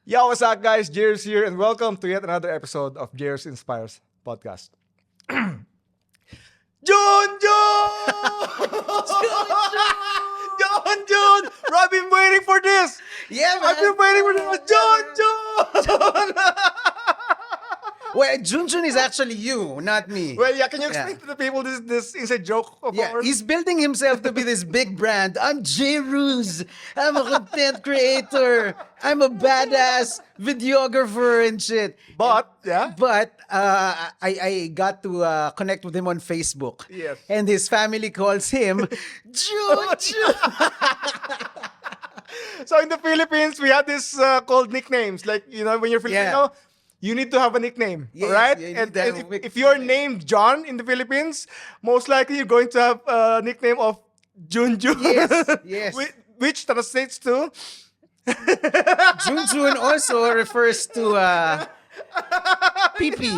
Yo, what's up, guys? Jairus here, and welcome to yet another episode of Jairus Inspires podcast. Jun Jun! Jun Jun! Bro, I've been waiting for this! Yeah, man. I've been waiting for this! Jun Jun! Well, Junjun is actually you, not me. Well, yeah, can you explain to the people this inside joke of Yeah, ours? he's building himself to be this big brand. I'm J-Ruz. I'm a content creator. I'm a badass videographer and shit. But, yeah? But I got to connect with him on Facebook. Yes. And his family calls him Junjun. So in the Philippines, we have this called nicknames. Like, you know, when you're Filipino, you need to have a nickname, Yes, right? you need And, to have and a if you're nickname. named John in the Philippines, most likely you're going to have a nickname of Junjun. Yes, yes. Which translates to Junjun also refers to pee-pee.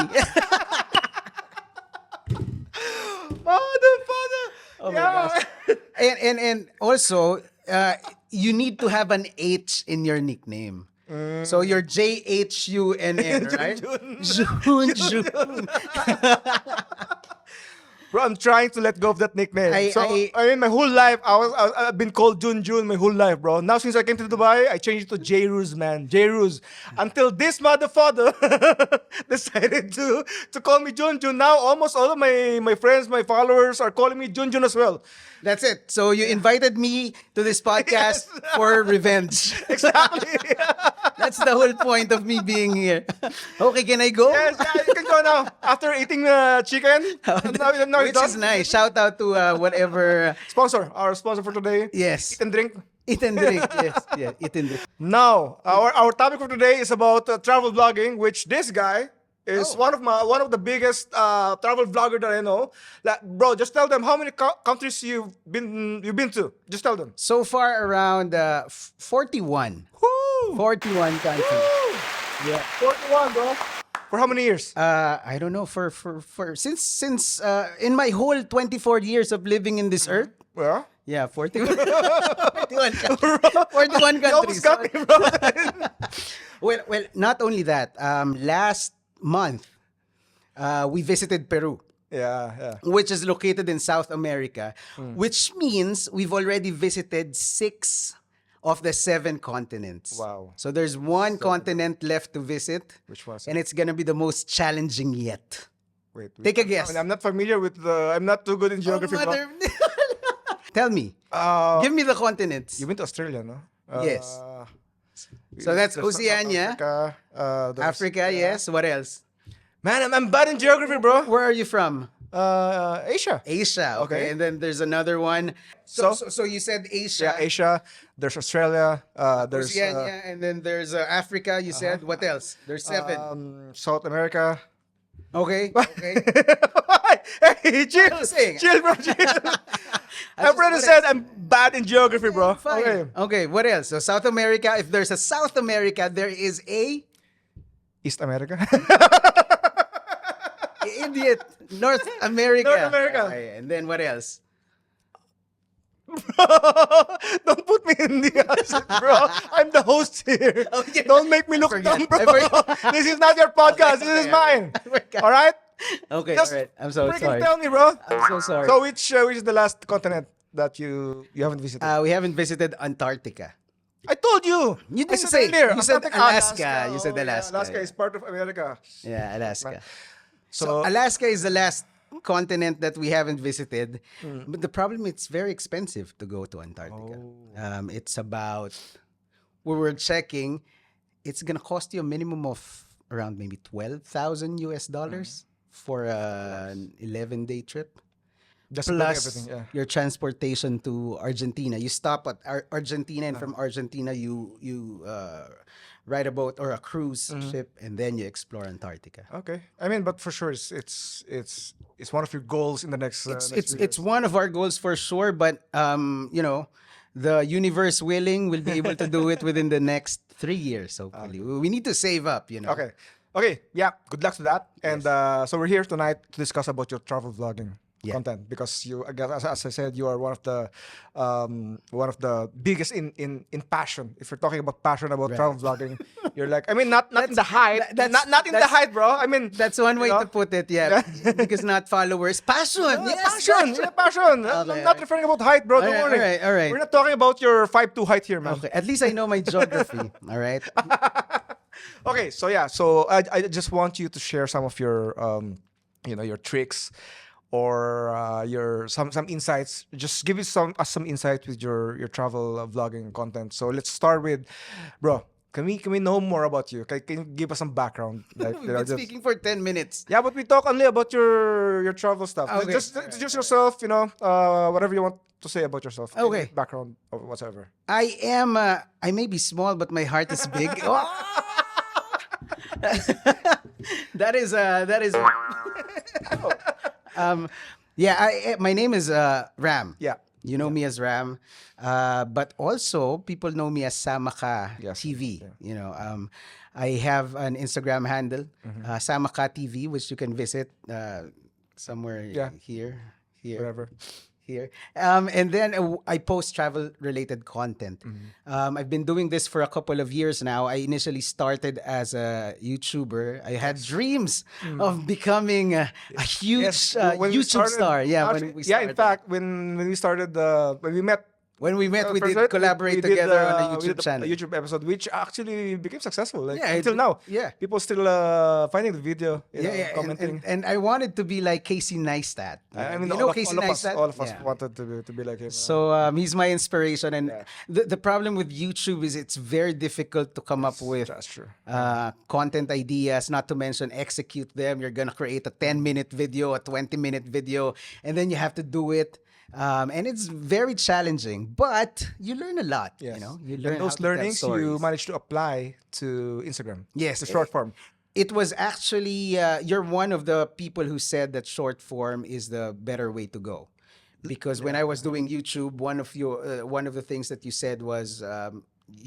Motherfucker. Oh my gosh. And also, you need to have an H in your nickname. So you're J-H-U-N-N, right? Junjun. Bro, I'm trying to let go of that nickname. I- I mean, my whole life, I've been called Junjun my whole life, bro. Now, since I came to Dubai, I changed it to J-Ruz, man. J-Ruz. Until this motherfucker decided to call me Junjun. Now, almost all of my friends, my followers are calling me Junjun as well. That's it. So you invited me to this podcast for revenge. Exactly. That's the whole point of me being here. Okay, can I go? Yes, yeah, you can go now. After eating chicken, now Which you're is done. nice. Shout out to whatever. Our sponsor for today. Yes. Eat and drink. Eat and drink. Yes. Yeah. Eat and drink. Now, our topic for today is about travel vlogging, which this guy is one of the biggest travel vlogger that I know. Like, bro, just tell them how many countries you've been to. Just tell them. So far, around 41. Woo! 41 countries. Woo! Yeah. 41, bro. For how many years? I don't know for since in my whole 24 years of living in this earth. Well, Yeah, 41. 41 you almost countries. got me, bro. Well, not only that. Last month, we visited Peru, yeah. which is located in South America, which means we've already visited 6 of the 7 continents. Wow. So there's one continent left to visit. Which was? And it's gonna be the most challenging yet. Wait. Take a guess. I mean, I'm not familiar with the. I'm not too good in geography, bro. Tell me. Give me the continents. You went to Australia, no? Yes. So that's there's Oceania. Africa. There's- Africa, yes. What else? Man, I'm bad in geography, bro. Where are you from? Asia. Asia. Okay. Okay. And then there's another one. So you said Asia. Yeah, Asia. There's Australia. There's Oceania, and then there's Africa. You said what else? There's 7. South America. Okay. Okay. Hey, chill, saying. chill, bro, chill. My brother what said I'm bad in geography, bro. Fine. Okay. Okay. What else? So South America. If there's a South America, there is a East America. idiot North America. North America. Okay. And then what else? Don't put me in the answer, bro. I'm the host here. Okay. Don't make me look forget. dumb, bro. I forget. This is not your podcast. This is mine. forgot. All right? Okay. Just all right. I'm so freaking sorry. tell me, bro. I'm so sorry. So which is the last continent that you haven't visited? We haven't visited Antarctica. I told you. You I didn't said say. earlier. You said Antarctica, Alaska. You said Oh, yeah, Alaska. Alaska is part of America. Yeah, Alaska. So So, Alaska is the last continent that we haven't visited. But the problem, it's very expensive to go to Antarctica. It's about, we were checking, it's gonna cost you a minimum of around maybe $12,000 for an 11-day trip. just Plus everything. Yeah. your transportation to Argentina. You stop at Argentina, and from Argentina you ride a boat or a cruise ship, and then you explore Antarctica. Okay. I mean, but for sure, it's one of your goals in the next. It's one of our goals for sure, but the universe willing, we'll be able to do it within the next 3 years. Hopefully, we need to save up. Okay. Okay. Yeah. Good luck to that. And so we're here tonight to discuss about your travel vlogging content because you, again, as I said, you are one of the biggest in passion. If you're talking about passion about travel vlogging, You're like, I mean, not in the height, that's- not in the that's- height, bro. I mean, That's one way know? to put it, yeah. Because not followers, passion. Yes, passion, yeah, passion. I'm Okay, not okay. referring about height, bro. Don't All right, worry. all right, all right. We're not talking about your 5'2" height here, man. Okay, at least I know my geography. All right. Okay, so yeah, so I just want you to share some of your your tricks or your some insights. Just give us some insight with your travel vlogging content. So let's start with, bro. Can we know more about you? Can you give us some background? Like, We've been speaking for 10 minutes. yeah, but we talk only about your travel stuff. Okay. Just introduce yourself. Whatever you want to say about yourself. Okay. Any background or whatever. I may be small, but my heart is big. Oh! That is. Yeah, my name is Ram. Yeah. You know me as Ram, but also people know me as Samaka Yes, TV. yeah. I have an Instagram handle, Mm-hmm. Samaka TV, which you can visit somewhere Yeah. here, Whatever. here. And then I post travel related content. I've been doing this for a couple of years now. I initially started as a YouTuber. I had dreams of becoming a huge Yes, when we YouTube started- star. Yeah, actually, when we yeah. started. In fact, when we started when we met. When we met, we first, did right, collaborate we did, together on a we YouTube did a channel. YouTube episode, which actually became successful. Like Yeah, until now, yeah. people still finding the video, Yeah, commenting. and I wanted to be like Casey Neistat. I mean, you know Casey all of us, Neistat? all of us Yeah. wanted to be like him. So he's my inspiration, and Yeah. the problem with YouTube is it's very difficult to come up with That's true. content ideas, not to mention execute them. You're gonna create a 10-minute video, a 20-minute video, and then you have to do it. And it's very challenging, but you learn a lot. Yes. You And learn how those to tell learnings you stories. managed to apply to Instagram. Yes, the short form. It was actually you're one of the people who said that short form is the better way to go, because when I was doing YouTube, one of the things that you said was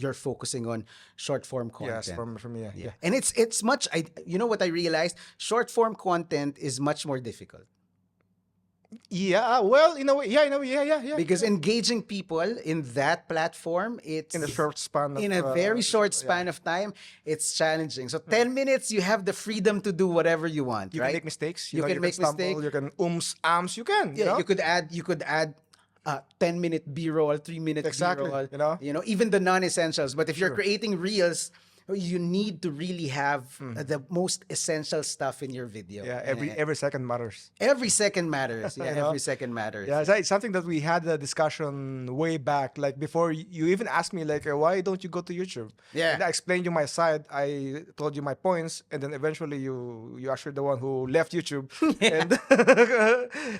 you're focusing on short form content. Yes, from me. Yeah. And it's much. You know what I realized? Short form content is much more difficult. Yeah, well, in a way, yeah. Because engaging people in that platform, it's In a short span. in a very short span of time, it's challenging. So 10 minutes, you have the freedom to do whatever you want, You right? can make mistakes. You can make stumble, mistakes. You can ams. You can. Yeah, you know? you could add 10-minute B-roll, 3-minute Exactly, B-roll. you know? Even the non-essentials. But if you're Sure. creating reels, you need to really have the most essential stuff in your video. Yeah, And, every second matters. every second matters. Yeah, You know? every second matters. Yeah, it's something that we had a discussion way back, like before you even asked me, like, why don't you go to YouTube? Yeah. And I explained you my side. I told you my points, and then eventually you actually the one who left YouTube and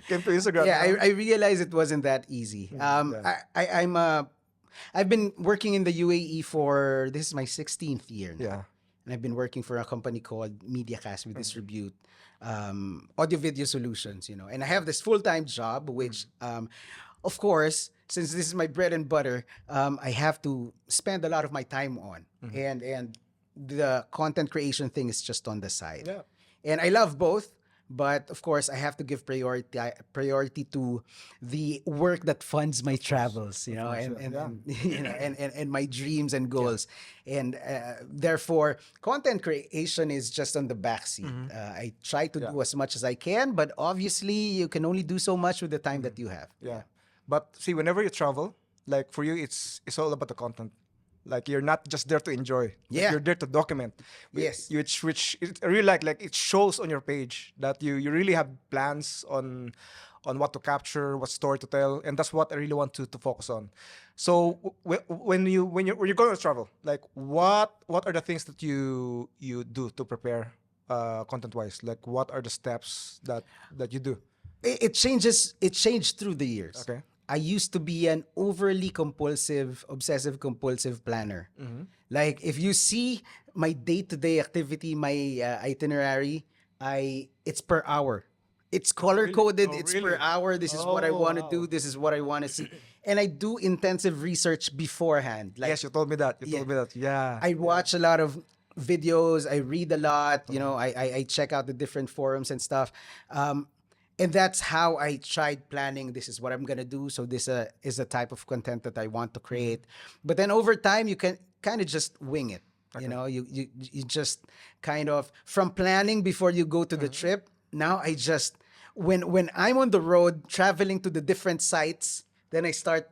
came to Instagram. Yeah, you know? I realized it wasn't that easy. Yeah. I've been working in the UAE for this is my 16th year now. Yeah. And I've been working for a company called MediaCast. We distribute audio video solutions, and I have this full-time job, which, of course, since this is my bread and butter, I have to spend a lot of my time on. And the content creation thing is just on the side. Yeah. And I love both. But of course, I have to give priority to the work that funds my travels, and my dreams and goals, and therefore, content creation is just on the backseat. I try to do as much as I can, but obviously, you can only do so much with the time that you have. Yeah. But see, whenever you travel, like for you, it's all about the content. Like you're not just there to enjoy. Like, Yeah. you're there to document. Yes. Which I really like it shows on your page that you really have plans on what to capture, what story to tell, and that's what I really want to focus on. So when you're going to travel, like what are the things that you do to prepare content wise? Like what are the steps that you do? It changes. It changed through the years. Okay. I used to be an overly obsessive compulsive planner. Like if you see my day-to-day activity, my itinerary, it's per hour. It's color coded. Oh, it's really? per hour. This is what I Oh, want to wow. do. This is what I want to see. And I do intensive research beforehand. Like Yes, you told me that. You told me that. Yeah. I watch a lot of videos. I read a lot. I check out the different forums and stuff. And that's how I tried planning. This is what I'm gonna do. So this is the type of content that I want to create. But then over time, you can kind of just wing it. You Okay. know, you just kind of from planning before you go to the trip. Now I just when I'm on the road traveling to the different sites, then I start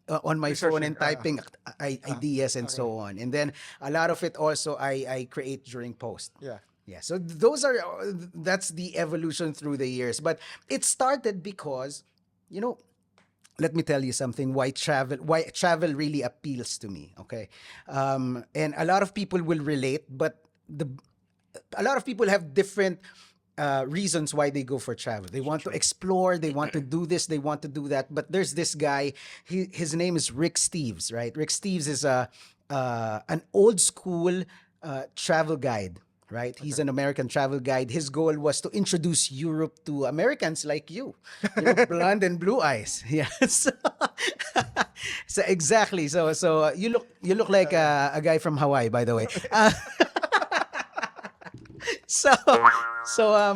on my phone Researching. and typing ideas and Okay. so on. And then a lot of it also I create during post. Yeah. Yeah, so those are that's the evolution through the years. But it started because, you know, let me tell you something why travel really appeals to me. Okay, and a lot of people will relate, but the a lot of people have different reasons why they go for travel. They want to explore, they want to do this, they want to do that. But there's this guy, his name is Rick Steves, right? Rick Steves is a an old school travel guide. Right, he's an American travel guide. His goal was to introduce Europe to Americans like you know, blonde and blue eyes. Yes, so exactly. So you look like a guy from Hawaii, by the way. So so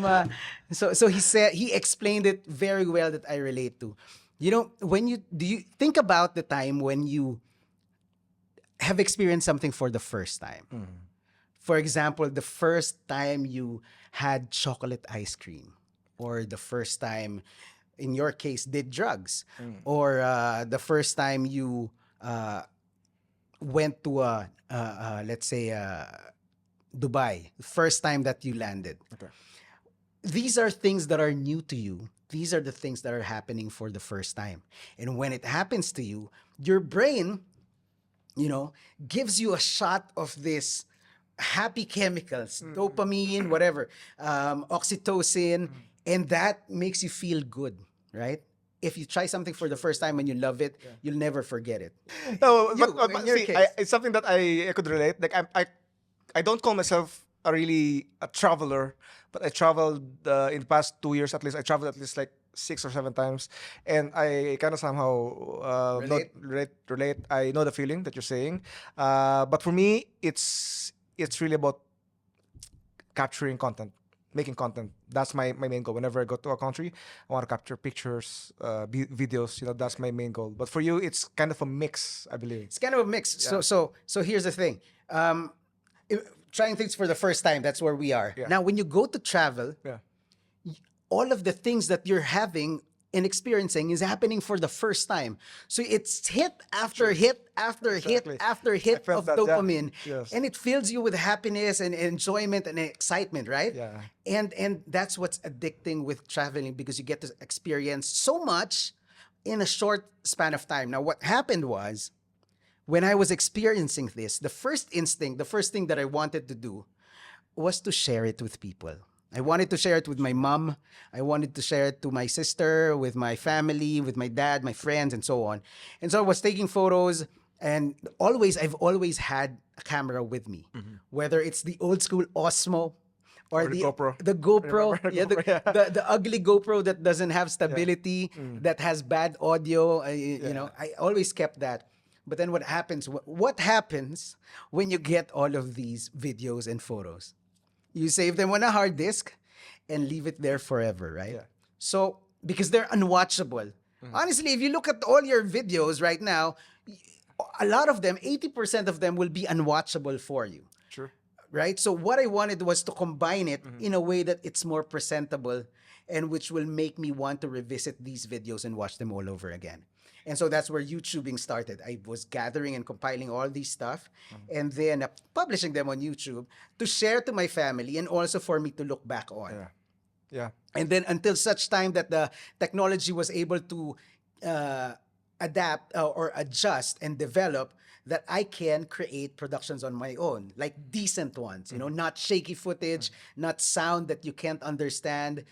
so he said he explained it very well that I relate to. You know, when you think about the time when you have experienced something for the first time. For example, the first time you had chocolate ice cream, or the first time, in your case, did drugs, or the first time you went to let's say, Dubai, the first time that you landed. Okay. These are things that are new to you. These are the things that are happening for the first time. And when it happens to you, your brain, you know, gives you a shot of this happy chemicals, dopamine, whatever, oxytocin, and that makes you feel good, right? If you try something for the first time and you love it, you'll never forget it. No, You, but in your see, case. it's something that I could relate. Like I don't call myself a traveler, but I traveled in the past 2 years at least. I traveled at least like 6 or 7 times, and I kind of somehow not Relate? relate. I know the feeling that you're saying, but for me, it's really about capturing content, making content. That's my main goal. Whenever I go to a country, I want to capture pictures, videos. You know, that's my main goal. But for you, it's kind of a mix, I believe. It's kind of a mix. So here's the thing. Trying things for the first time, that's where we are. Yeah. Now, when you go to travel, Yeah. all of the things that you're having and experiencing is happening for the first time. So it's hit after hit after Exactly. hit after I hit felt of that, yeah. dopamine. Yes. And it fills you with happiness and enjoyment and excitement, right? Yeah. And that's what's addicting with traveling, because you get to experience so much in a short span of time. Now, what happened was, when I was experiencing this, the first instinct, the first thing that I wanted to do was to share it with people. I wanted to share it with my mom. I wanted to share it to my sister, with my family, with my dad, my friends, and so on. And so I was taking photos, and I've always had a camera with me, whether it's the old school Osmo or Or the GoPro. the GoPro, Remember the yeah, GoPro, yeah. the ugly GoPro that doesn't have stability, that has bad audio. You know, I always kept that. But then what happens? What happens when you get all of these videos and photos? You save them on a hard disk and leave it there forever, right? Yeah. So, because they're unwatchable. Honestly, if you look at all your videos right now, a lot of them, 80% of them will be unwatchable for you, Sure. right? So what I wanted was to combine it in a way that it's more presentable, and which will make me want to revisit these videos and watch them all over again. And so that's where YouTubing started. I was gathering and compiling all these stuff, and then publishing them on YouTube to share to my family, and also for me to look back on. Yeah. Yeah. And then until such time that the technology was able to adapt or adjust and develop, that I can create productions on my own, like decent ones, you know, not shaky footage, not sound that you can't understand.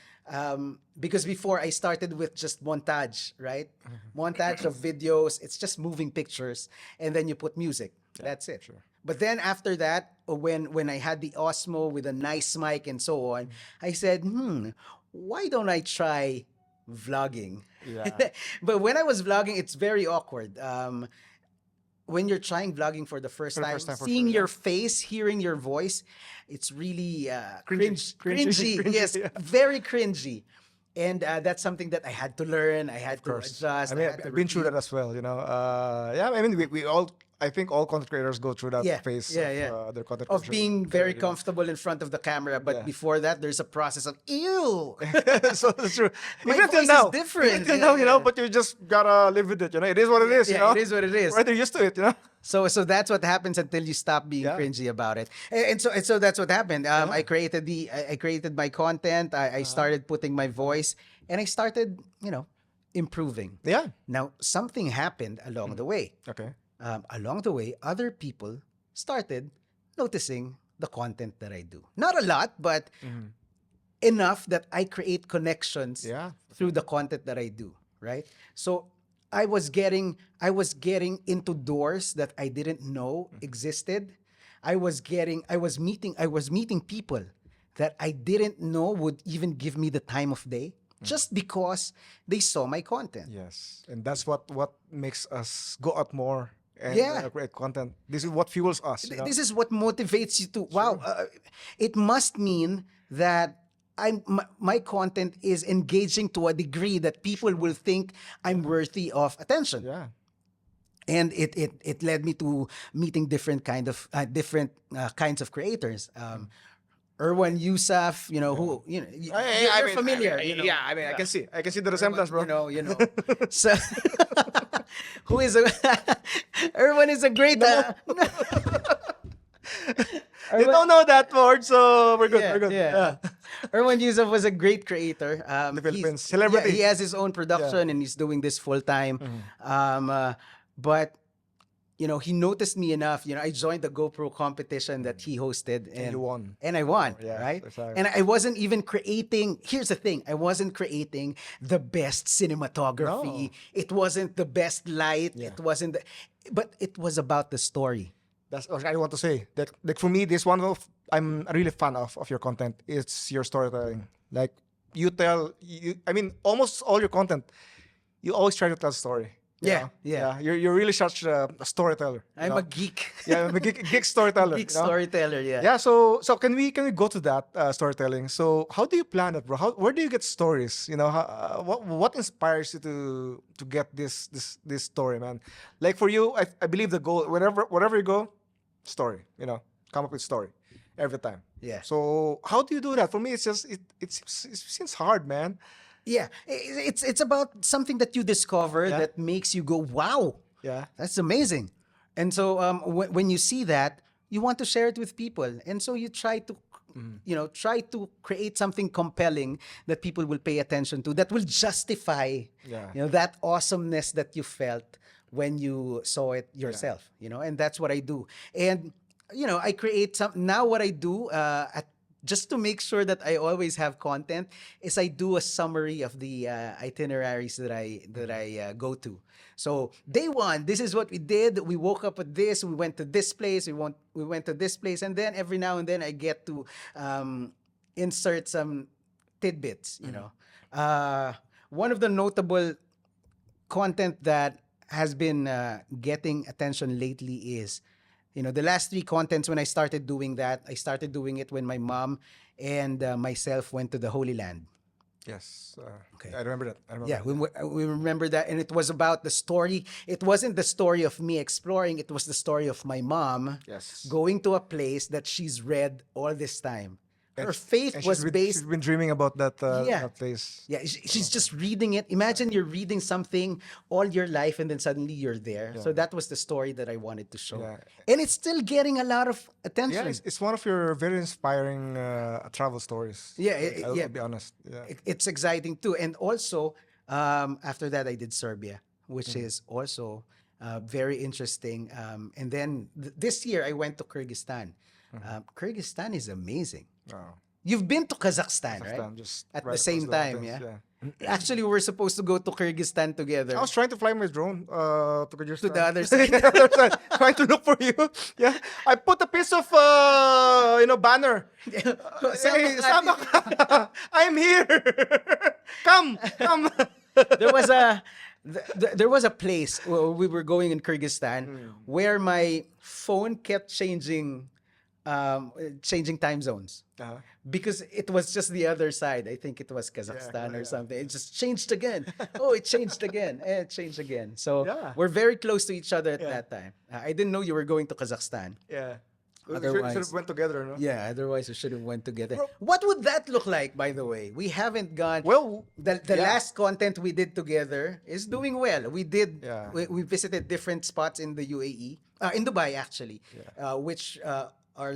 Because before I started with just montage, right? Montage of videos, it's just moving pictures, and then you put music. That's it. Sure. But then after that, when I had the Osmo with a nice mic and so on, I said, why don't I try vlogging? Yeah. But when I was vlogging, it's very awkward. When you're trying vlogging for the first For the time, first time, for seeing sure, yeah. your face, hearing your voice, it's really Cringy. cringy. Cringy, Yes, yeah. very cringy. And that's something that I had to learn. I had to Of course. adjust. I mean, had to I've been through repeat. that as well, you know. Yeah, I mean, we all I think all content creators go through that Yeah, phase yeah, of yeah. their content Of creation being very career. comfortable in front of the camera, but Yeah. before that, there's a process of ew. So that's true. My Even until voice is now, even different. until Yeah, now, yeah. but you just gotta live with it. It is what it Yeah, is. yeah, it is what it is. Right, they're used to it. So that's what happens until you stop being Yeah. cringy about it. And so that's what happened. Yeah. I created my content. I started putting my voice, and I started, improving. Yeah. Now something happened along the way. Okay. Along the way, other people started noticing the content that I do. Not a lot, but enough that I create connections Yeah. through the content that I do, right? So I was getting into doors that I didn't know existed. I was meeting people that I didn't know would even give me the time of day just because they saw my content. Yes, and that's what makes us go out more and Yeah. create content. This is what fuels us. This is what motivates you to wow. It must mean that my content is engaging to a degree that people will think I'm worthy of attention. Yeah. And it led me to meeting different kinds of creators. Erwan Yusuf, who you're familiar. I can see the resemblance, bro. So who is a Erwan is a great. They don't know that word, so we're good. Yeah, We're good. yeah. Erwan Yusuf was a great creator. The Philippines. He's- Celebrity. Yeah, he has his own production and he's doing this full time. But he noticed me enough. I joined the GoPro competition that he hosted, and you won. And I won, Yeah, right? exactly. And I wasn't even creating. Here's the thing: I wasn't creating the best cinematography. No. It wasn't the best light. Yeah. It wasn't. But it was about the story. That's what I want to say. That like for me, this one of I'm a really fan of your content. It's your storytelling. Like I mean, almost all your content, you always try to tell a story. you Yeah, know? yeah. You're really such a storyteller. I'm a geek. Yeah, I'm a geek storyteller. Geek storyteller. Yeah. Yeah, so can we go to that storytelling? So how do you plan it, bro? Where do you get stories? What inspires you to get this story, man? Like for you, I believe the goal wherever you go, story. Come up with story every time. Yeah. So how do you do that? For me, it's just it seems hard, man. Yeah, it's about something that you discover Yeah. that makes you go, wow, Yeah. that's amazing. And so when you see that, you want to share it with people, and so you try to try to create something compelling that people will pay attention to, that will justify Yeah. that awesomeness that you felt when you saw it yourself. And that's what I do. And I create some. Now what I do just to make sure that I always have content is I do a summary of the itineraries that I go to. So day one, this is what we did. We woke up with this. We went to this place. We went to this place, and then every now and then I get to insert some tidbits. One of the notable content that has been getting attention lately is the last three contents. When I started doing that, I started doing it when my mom and myself went to the Holy Land. Yes. Okay. I remember that. Yeah, we remember that, and it was about the story. It wasn't the story of me exploring. It was the story of my mom Yes. going to a place that she's read all this time. Her And faith and was based. She's been dreaming about that Yeah. that place. Yeah, she's just reading it. Imagine you're reading something all your life and then suddenly you're there. So that was the story that I wanted to show. Yeah. And it's still getting a lot of attention. Yeah, it's one of your very inspiring travel stories. Yeah, I'll be honest. Yeah. It's exciting too. And also, after that, I did Serbia, which is also very interesting. And then this year, I went to Kyrgyzstan. Kyrgyzstan is amazing. Wow. You've been to Kazakhstan, right? Kazakhstan, just At right the same across time, mountains, yeah? Actually, we were supposed to go to Kyrgyzstan together. I was trying to fly my drone to Kyrgyzstan. To the other side. The other side, trying to look for you. Yeah, I put a piece of banner. Hey, Samak, I'm here. Come. There was there was a place where we were going in Kyrgyzstan where my phone kept changing changing time zones. Uh-huh. Because it was just the other side. I think it was Kazakhstan or something. It just changed again. Oh, it changed again. It changed again. So Yeah. we're very close to each other at Yeah. that time. I didn't know you were going to Kazakhstan. Yeah. We Otherwise- should have went together, no? Yeah, otherwise we should have went together. Bro- What would that look like, by the way? We haven't gone. Well, The yeah. last content we did together is doing well. We did. Yeah. We visited different spots in the UAE, in Dubai actually, which are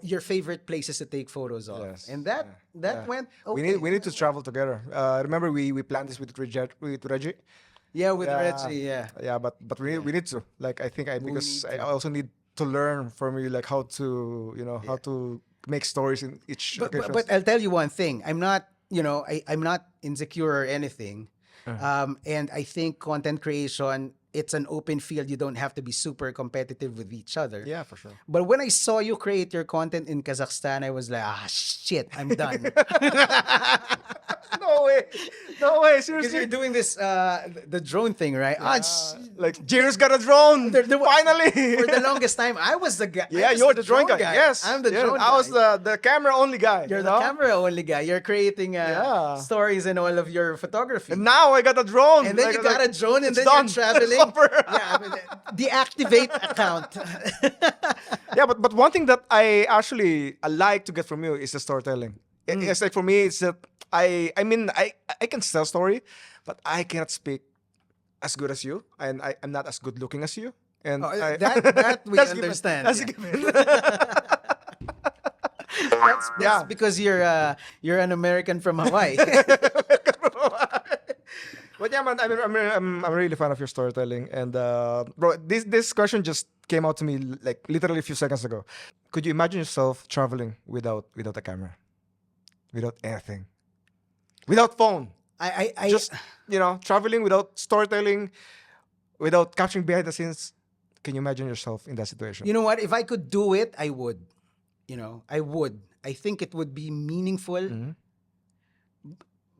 your favorite places to take photos of, Yes. and that Yeah. went okay. We need to travel together. Remember we planned this with Reggie. Yeah, with Yeah. Reggie. Yeah. Yeah, but we need to. Like I think because need I to. also need to learn from you like how to how to make stories in each occasion. But I'll tell you one thing. I'm not, I'm not insecure or anything. And I think content creation, it's an open field. You don't have to be super competitive with each other. Yeah, for sure. But when I saw you create your content in Kazakhstan, I was like, shit, I'm done. No way. No way. Because you're Seriously. doing this, the drone thing, right? Like Jairus got a drone. There was- Finally. For the longest time, I was the guy. Yeah, I was you're the drone guy. Yes. I'm the yes. drone guy. I was the camera only guy. You're you the know? camera only guy. You're creating Yeah. stories and all of your photography. And now I got a drone. And then Like, you got a drone, and it's then done. you're traveling. It's over. Yeah, I mean, deactivate account. Yeah, but one thing that I actually like to get from you is the storytelling. It's like for me, it's that I mean I can tell story, but I cannot speak as good as you, and I'm not as good looking as you. And that we That's given. understand. That's yeah. given. That's Yeah. because you're an American from Hawaii. But yeah, man, I'm a really fan of your storytelling. And bro, this question just came out to me like literally a few seconds ago. Could you imagine yourself traveling without a camera, without anything, without phone? I Just traveling without storytelling, without capturing behind the scenes. Can you imagine yourself in that situation? you know what? If I could do it, I would. I would. I think it would be meaningful. Mhm.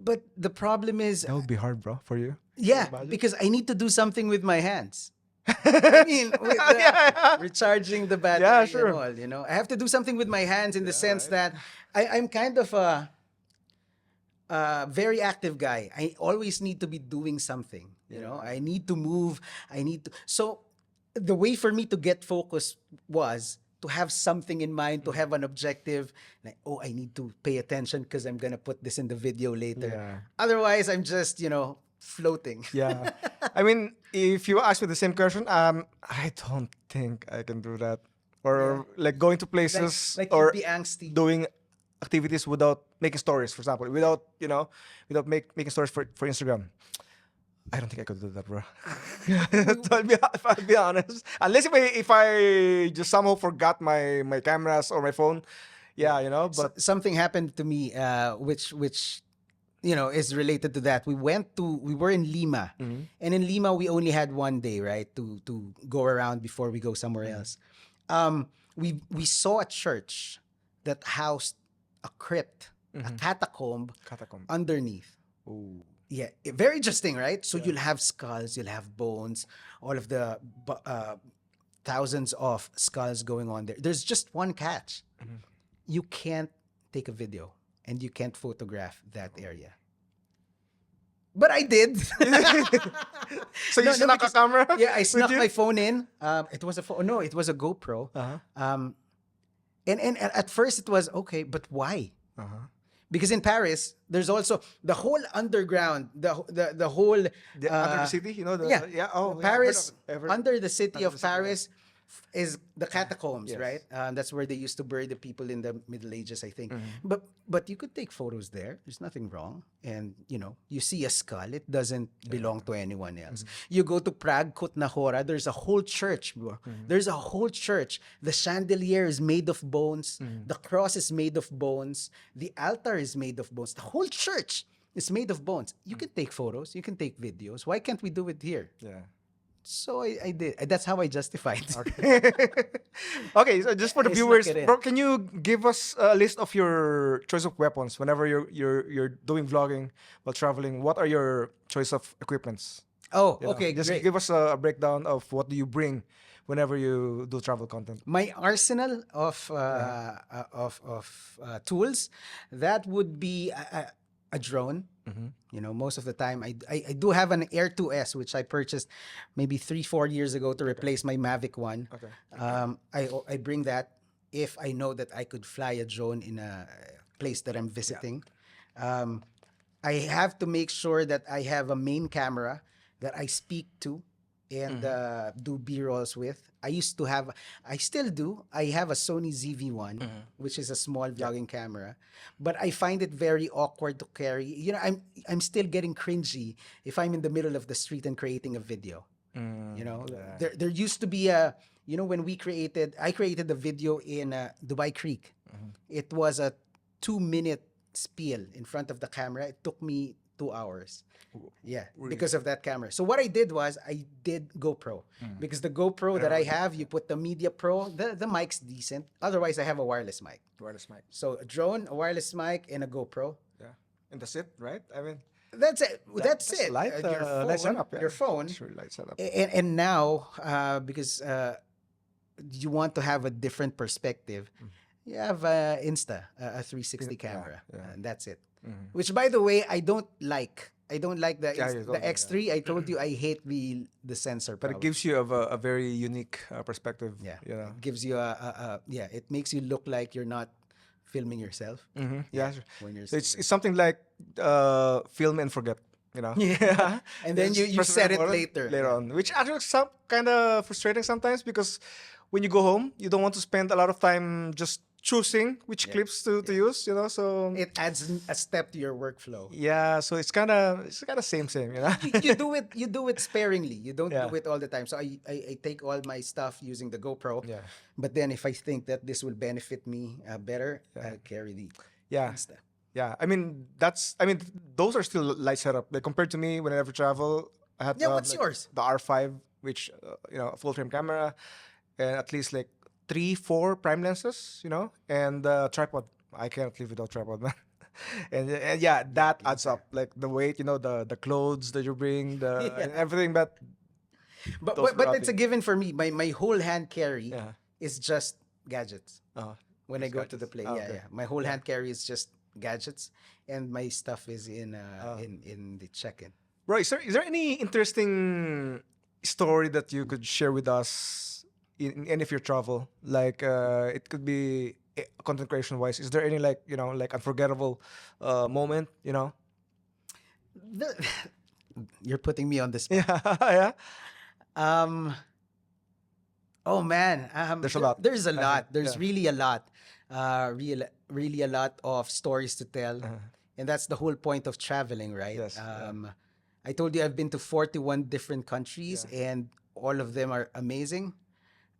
But the problem is, That would be hard, bro, for you. yeah, imagine? because I need to do something with my hands. I mean, with the, Yeah. recharging the battery Yeah, sure. and all, I have to do something with my hands in the sense that I'm kind of a very active guy. I always need to be doing something. I need to move. I need to. So the way for me to get focused was to have something in mind, to have an objective. Like, I need to pay attention because I'm gonna put this in the video later. Yeah. Otherwise, I'm just floating. Yeah. I mean, if you ask me the same question, I don't think I can do that. Or like going to places Like or you'd be angsty. doing activities without making stories, for example, without making stories for Instagram. I don't think I could do that, bro. If I'll be honest, unless if I just somehow forgot my cameras or my phone, But Something happened to me, which is related to that. We were in Lima, and in Lima we only had one day, right, to go around before we go somewhere else. We saw a church that housed a crypt, a catacomb underneath. Ooh. Yeah, very interesting, right? So you'll have skulls, you'll have bones, all of the thousands of skulls going on there. There's just one catch. You can't take a video and you can't photograph that area. But I did. So you snuck a because- camera? Yeah, I snuck you? my phone in. It was a phone. No, it was a GoPro. Uh-huh. And at first it was okay, but why? Uh-huh. Because in Paris, there's also the whole underground, the whole Under the city, Paris, I've heard under the city Under of the city, yeah. Paris is the catacombs, Yes. right? That's where they used to bury the people in the Middle Ages, I think. Mm-hmm. But you could take photos there. There's nothing wrong. And you see a skull. It doesn't belong to anyone else. Mm-hmm. You go to Prague, Kutna Hora. There's a whole church, bro. There's a whole church. The chandelier is made of bones. The cross is made of bones. The altar is made of bones. The whole church is made of bones. You can take photos. You can take videos. Why can't we do it here? Yeah. So I did. That's how I justified. Okay, so just for the I snuck viewers, it in. bro, can you give us a list of your choice of weapons whenever you're doing vlogging while traveling? What are your choice of equipments? Oh, You know, okay, just great. give us a breakdown of what do you bring whenever you do travel content? My arsenal of tools, that would be a drone. You know, most of the time I do have an Air 2S, which I purchased maybe 3-4 years ago to replace my Mavic one. Okay. I bring that if I know that I could fly a drone in a place that I'm visiting. Um, I have to make sure that I have a main camera that I speak to and do B-rolls with. I still do. I have a Sony ZV-1, which is a small vlogging camera, but I find it very awkward to carry. You know, I'm still getting cringy if I'm in the middle of the street and creating a video. You know, there used to be when I created a video in Dubai Creek. It was a 2-minute spiel in front of the camera. It took me 2 hours. Yeah, because of that camera. So what I did was I did GoPro because the GoPro that I have, you put the Media Pro, the mic's decent. Otherwise, I have a wireless mic. Wireless mic. So a drone, a wireless mic, and a GoPro. Yeah. And that's it, right? I mean, That's it. That's it. light, light setup. Yeah. Your phone. It's really light setup. And now, because you want to have a different perspective, you have Insta, a 360 camera, and that's it. Which, by the way, I don't like. I don't like the you told me, X3. I told you I hate the sensor. But it gives you a very unique perspective. yeah, You know. it gives you it makes you look like you're not filming yourself. Yeah. When you're So it's something like film and forget. You know. Yeah. And then you Press set it record later. on, which actually some kind of frustrating sometimes because when you go home, you don't want to spend a lot of time just choosing which clips to use. You know, so It adds a step to your workflow. yeah, so it's kind of same, you know. You do it sparingly. You don't Yeah. do it all the time. So I take all my stuff using the GoPro. Yeah. But then if I think that this will benefit me better, I'll carry the Yeah. Insta. Yeah, I mean those are still light setup. Like compared to me, when I ever travel, I had to Yeah, have, what's like, yours? the R5, which a full frame camera, and at least like 3-4 prime lenses, and tripod. I can't live without tripod, man. And yeah, that adds up. Like the weight, the clothes that you bring, and everything. But But those but were it's a given for me. My whole hand carry Yeah. is just gadgets. uh, When I just go to the gadgets. play, Oh, yeah, okay. yeah. My whole hand carry is just gadgets, and my stuff is in the check-in. bro, is there any interesting story that you could share with us in any of your travel? Like it could be content creation wise. Is there any like unforgettable moment? The- You're putting me on the spot. Yeah, yeah. Um. Oh man, There's a lot. There's a I lot. think, There's yeah. really a lot. Really a lot of stories to tell, and that's the whole point of traveling, right? Yes, yeah. I told you I've been to 41 different countries, and all of them are amazing.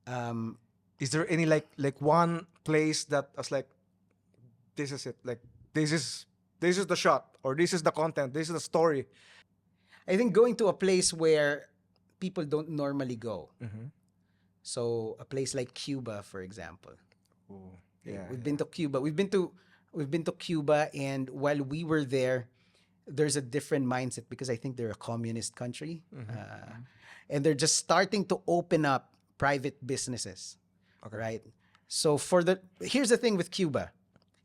Um, Is there any like one place that was like, this is it? Like this is the shot, or this is the content, this is the story. I think going to a place where people don't normally go. Mm-hmm. So a place like Cuba, for example. Yeah. We've been to Cuba. We've been to Cuba, and while we were there, there's a different mindset because I think they're a communist country, and they're just starting to open up private businesses, right? So here's the thing with Cuba,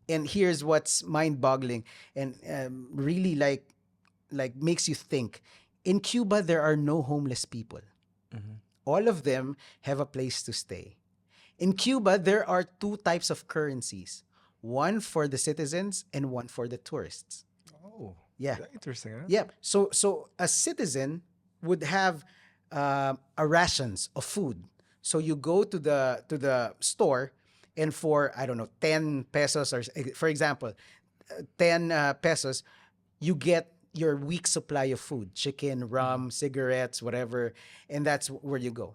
and here's what's mind-boggling and really like makes you think. In Cuba, there are no homeless people. All of them have a place to stay. In Cuba, there are two types of currencies, one for the citizens and one for the tourists. Oh, Yeah. interesting. Huh? Yeah. So a citizen would have a rations of food. So you go to the store, and for, I don't know, 10 pesos, or for example, 10 pesos, you get your week's supply of food, chicken, rum, cigarettes, whatever, and that's where you go.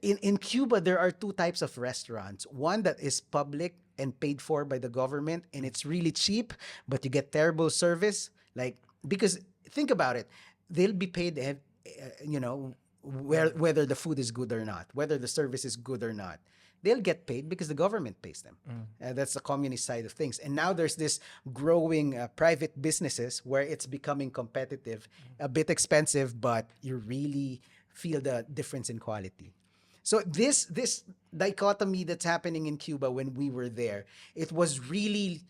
In Cuba, there are two types of restaurants. One that is public and paid for by the government, and it's really cheap, but you get terrible service. Like, because think about it, they'll be paid, whether the food is good or not, whether the service is good or not. They'll get paid because the government pays them. That's the communist side of things. And now there's this growing private businesses where it's becoming competitive, a bit expensive, but you really feel the difference in quality. So this dichotomy that's happening in Cuba when we were there, it was really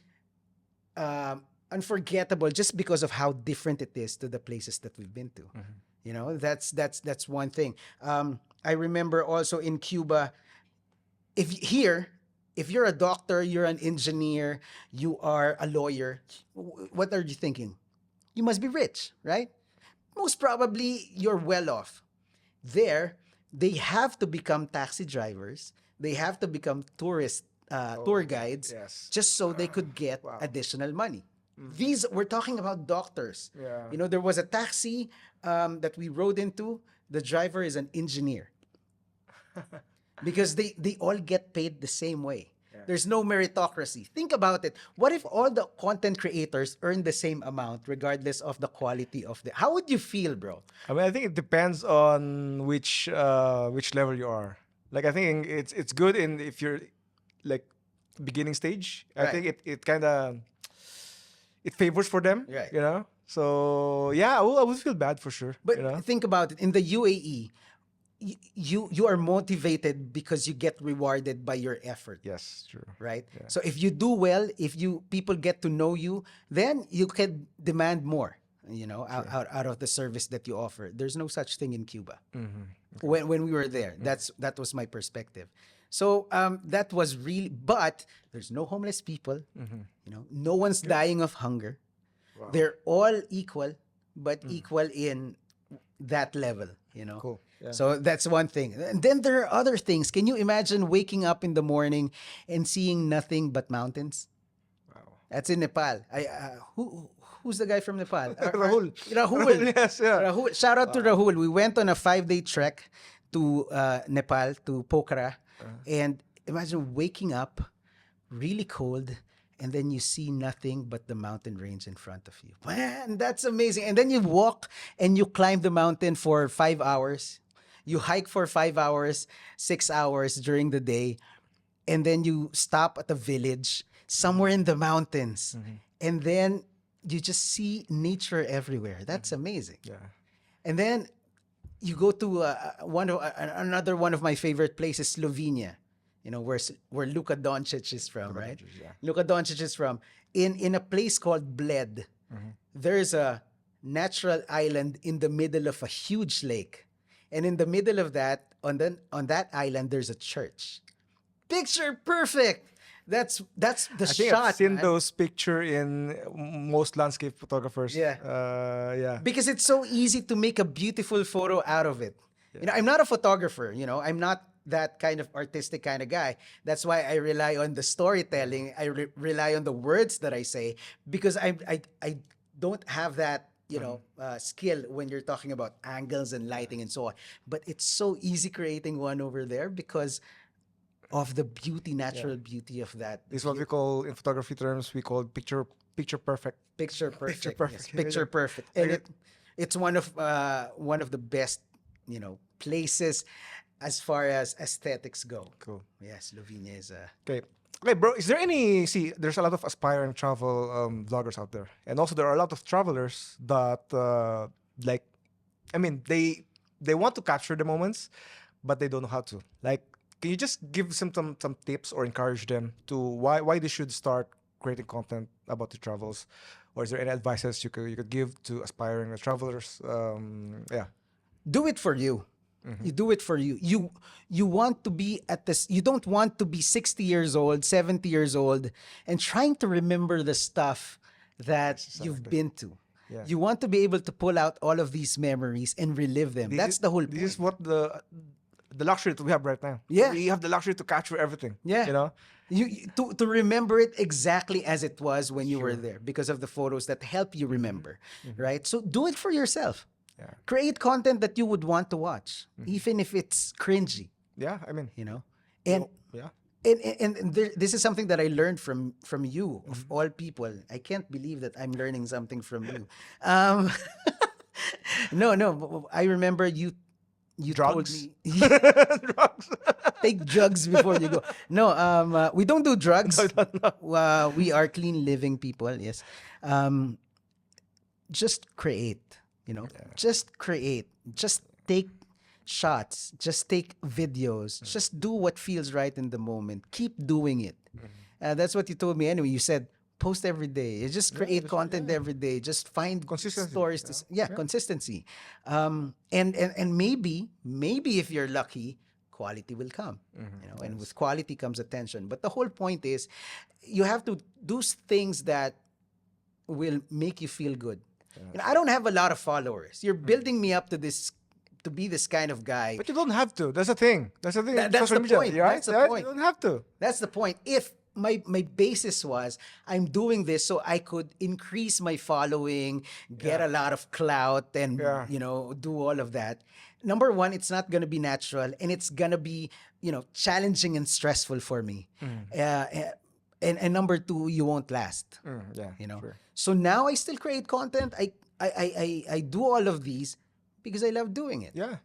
unforgettable just because of how different it is to the places that we've been to. You know, that's one thing. I remember also in Cuba, if here, if you're a doctor, you're an engineer, you are a lawyer, what are you thinking? You must be rich, right? Most probably you're well off. There, they have to become taxi drivers. They have to become tour guides, yes. just so they could get Wow. additional money. These we're talking about doctors. Yeah. You know, there was a taxi that we rode into. The driver is an engineer because they all get paid the same way. There's no meritocracy. Think about it. What if all the content creators earn the same amount regardless of the quality of the How would you feel, bro? I mean, I think it depends on which level you are. Like, I think it's good in if you're like beginning stage. I Right. think it kind of it favors for them. Right. You know. So yeah, I would feel bad for sure. But you know. think about it. In the UAE, you are motivated because you get rewarded by your effort. Yes, true. Right? So if you do well, if people get to know you, then you can demand more, out of the service that you offer. There's no such thing in Cuba. When we were there, that was my perspective. So that was really, but there's no homeless people. No one's dying of hunger. They're all equal, but equal in that level. Cool. Yeah. So that's one thing. And then there are other things. Can you imagine waking up in the morning and seeing nothing but mountains? Wow. That's in Nepal. Who's the guy from Nepal? Rahul. Rahul. Yes, yeah. Rahul. Shout out to Rahul. We went on a 5-day trek to Nepal, to Pokhara. And imagine waking up really cold, and then you see nothing but the mountain range in front of you. Man, that's amazing. And then you walk and you climb the mountain for 5 hours. You hike for 5 hours, 6 hours during the day. And then you stop at a village somewhere in the mountains. And then you just see nature everywhere. That's amazing. Yeah. And then you go to another one of my favorite places, Slovenia. Where Luka Doncic is from, right? Doncic, yeah. Luka Doncic is from. In a place called Bled, there's a natural island in the middle of a huge lake. And in the middle of that, on that island, there's a church. Picture perfect. That's the I think shot. I've seen Man. those picture in most landscape photographers. Yeah. Yeah. Because it's so easy to make a beautiful photo out of it. I'm not a photographer, I'm not that kind of artistic kind of guy. That's why I rely on the storytelling. I rely on the words that I say, because I don't have that, skill when you're talking about angles and lighting and so on. But it's so easy creating one over there because of the natural beauty of that. This is what we call, in photography terms, we call picture perfect. Picture perfect. Picture perfect. Yes, picture perfect. And it's one of the best, places as far as aesthetics go. Cool. Yeah, Slovenia is Okay. Okay, bro, is there there's a lot of aspiring travel vloggers out there. And also there are a lot of travelers that, they want to capture the moments, but they don't know how to. Like, can you just give some tips or encourage them to why they should start creating content about the travels? Or is there any advices you could give to aspiring travelers? Yeah. do it for you. You do it for you. You want to be at this. You don't want to be 60 years old, 70 years old, and trying to remember the stuff that you've been to. Yeah. You want to be able to pull out all of these memories and relive them. That's the whole point. This is what the luxury that we have right now. Yeah. We have the luxury to capture everything. Yeah. To remember it exactly as it was when you were there, because of the photos that help you remember, right? So do it for yourself. Yeah. Create content that you would want to watch, even if it's cringy, Yeah, I mean, And yeah. and this is something that I learned from you, of all people. I can't believe that I'm learning something from you. No, I remember you Drugs? told me Drugs. take drugs before you go. No, we don't do drugs. We are clean living people. Yes. Just create. Just create. Just take shots, just take videos, just do what feels right in the moment. Keep doing it. That's what you told me anyway. You said post every day. You just create content every day. Just find Consistency. stories to consistency. And maybe if you're lucky, quality will come. And with quality comes attention. But the whole point is, you have to do things that will make you feel good. I don't have a lot of followers. You're building me up to be this kind of guy. But you don't have to. That's the thing. That's the thing. That's Social the media, point. right? That's the Right? point. You don't have to. That's the point. If my basis was I'm doing this so I could increase my following, get a lot of clout, and do all of that. Number one, it's not gonna be natural, and it's gonna be challenging and stressful for me. And number two, you won't last. Sure. So now I still create content. I do all of these because I love doing it. Yeah.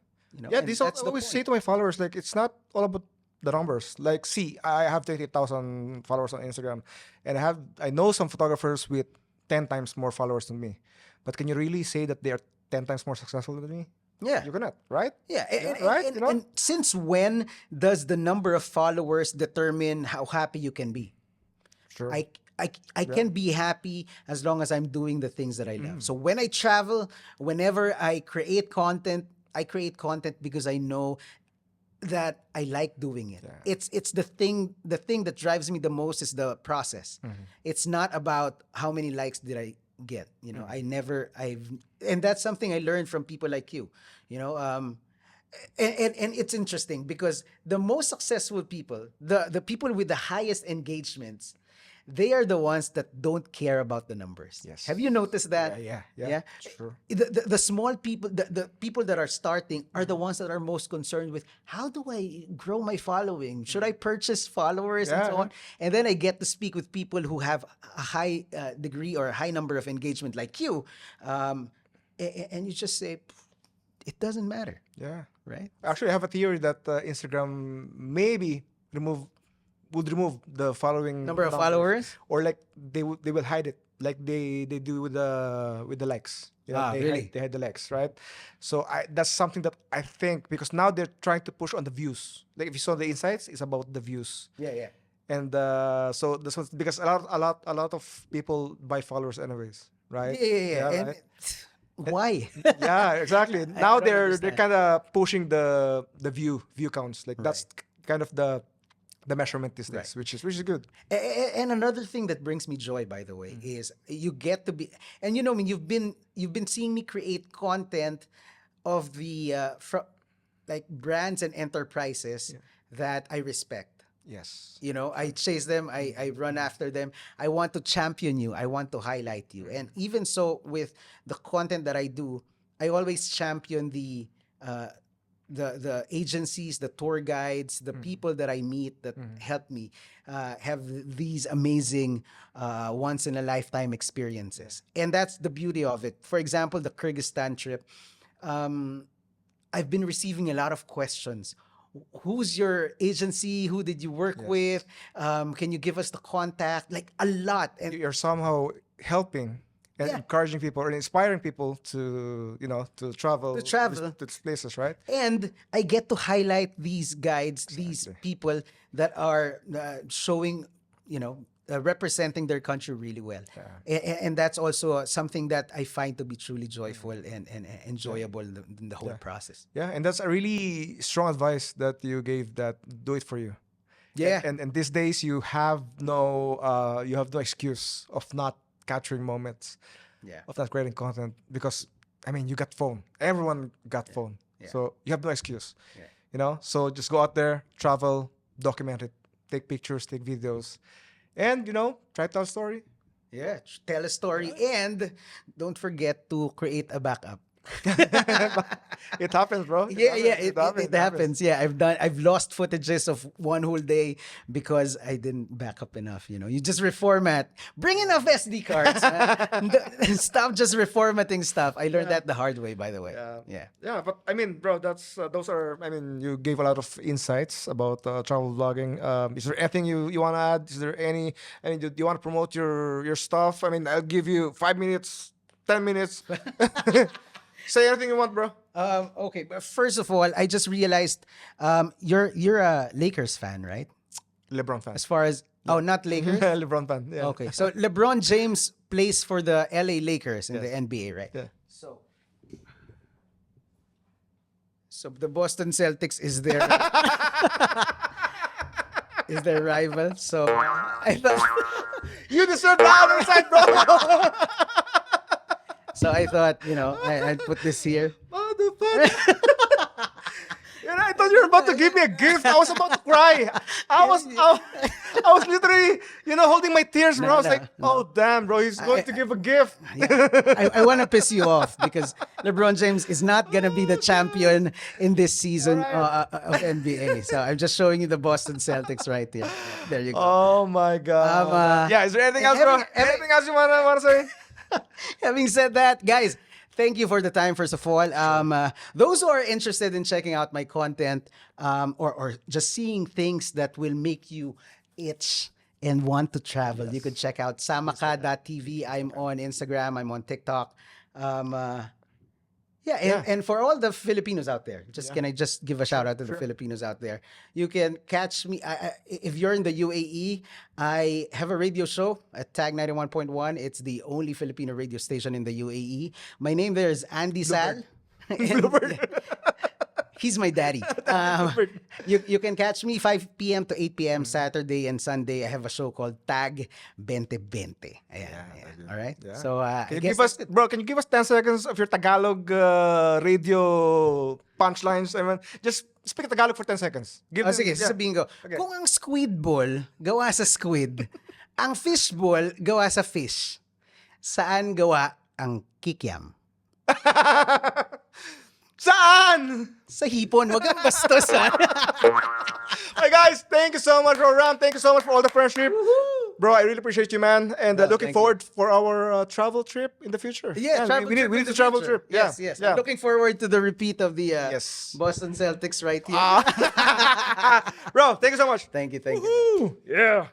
And This I that's the always point. say to my followers, like, it's not all about the numbers. Like, see, I have 20,000 followers on Instagram, and I know some photographers with 10 times more followers than me. But can you really say that they are 10 times more successful than me? Yeah. You cannot, right? Yeah, right? And since when does the number of followers determine how happy you can be? Sure. I can be happy as long as I'm doing the things that I Mm. love. So when I travel, whenever I create content because I know that I like doing it. It's the thing that drives me the most is the process. It's not about how many likes did I get. And that's something I learned from people like you. And it's interesting because the most successful people, the people with the highest engagements, they are the ones that don't care about the numbers. Yes. Have you noticed that? Yeah. Sure. The small people, the people that are starting are the ones that are most concerned with how do I grow my following? Should I purchase followers and so on? And then I get to speak with people who have a high degree or a high number of engagement like you. And you just say, it doesn't matter. Yeah. Right? Actually, I have a theory that Instagram maybe would remove the following Number of numbers. followers? Or like they will hide it, like they do with the likes. Really? They hide the likes, right? So that's something that I think, because now they're trying to push on the views. Like if you saw the insights, it's about the views. Yeah. And so this was because a lot of people buy followers anyways, right? Yeah. And right? why? Yeah, exactly. Now don't they're understand. kind of pushing the view counts. Like that's kind of the measurement these days, which is good. And another thing that brings me joy, by the way, is you get to be, and I mean, you've been seeing me create content of the like brands and enterprises that I respect. Yes. I chase them, I run after them. I want to champion you. I want to highlight you. And even so, with the content that I do, I always champion the agencies, the tour guides, the people that I meet that help me have these amazing once in a lifetime experiences. And that's the beauty of it. For example, the Kyrgyzstan trip, I've been receiving a lot of questions. Who's your agency? Who did you work with? Can you give us the contact? Like a lot. And You're somehow helping and encouraging people and inspiring people to travel to these places, right? And I get to highlight these guides, these people that are showing, representing their country really well. And that's also something that I find to be truly joyful and enjoyable in the whole process. Yeah, and that's a really strong advice that you gave, that do it for you. Yeah. And these days you have no excuse of not capturing moments, of not creating content, because I mean you got phone. Everyone got phone. So you have no excuse. So just go out there, travel, document it, take pictures, take videos, and try to tell a story. Yeah, tell a story and don't forget to create a backup. It happens, bro. It happens. Yeah, I've lost footages of one whole day because I didn't back up enough. You just reformat. Bring enough SD cards, man. Stop just reformatting stuff. I learned that the hard way, by the way. Yeah, but I mean, bro, those are. I mean, you gave a lot of insights about travel vlogging. Is there anything you want to add? Is there any? I mean, do you want to promote your stuff? I mean, I'll give you 5 minutes, 10 minutes. Say anything you want, bro. Okay, but first of all, I just realized you're a Lakers fan, right? LeBron fan. As far as not Lakers. LeBron fan. Yeah. Okay, so LeBron James plays for the LA Lakers in Yes. the NBA, right? Yeah. So the Boston Celtics is their is their rival. So I thought You deserve the other side, bro. I thought, I'd put this here. Motherfucker. I thought you were about to give me a gift. I was about to cry. I was literally, holding my tears, bro. I was No, like, no. oh, damn, bro. He's going to give a gift. I want to piss you off because LeBron James is not gonna be the champion in this season of NBA. So I'm just showing you the Boston Celtics right here. There you go. Oh, my God. Yeah, is there anything else, bro? Anything else you want to say? Having said that, guys, thank you for the time, first of all. Those who are interested in checking out my content or just seeing things that will make you itch and want to travel, you could check out samaka.tv. I'm on Instagram. I'm on TikTok. And for all the Filipinos out there, can I just give a shout out to the Filipinos out there? You can catch me if you're in the UAE. I have a radio show at Tag 91.1. It's the only Filipino radio station in the UAE. My name there is Andy Sal. He's my daddy. You can catch me 5 p.m. to 8 p.m. Saturday and Sunday. I have a show called Tag 2020. All right. Yeah. So Can you give us 10 seconds of your Tagalog radio punchlines? I mean, just speak Tagalog for 10 seconds. Sige, sasabihin ko. Okay. Kung ang squid ball gawa sa squid, ang fish ball gawa sa fish, saan gawa ang kikiam? Saan? Sa hipon, wag kang bastos ha. Hey guys, thank you so much for Ram. Thank you so much for all the friendship. Bro, I really appreciate you, man. And looking thank forward for our travel trip in the future. Yeah, we need a travel trip. Yeah. Yes. Yeah. I'm looking forward to the repeat of the Yes. Boston Celtics right here. Bro, thank you so much. Thank you. Yeah.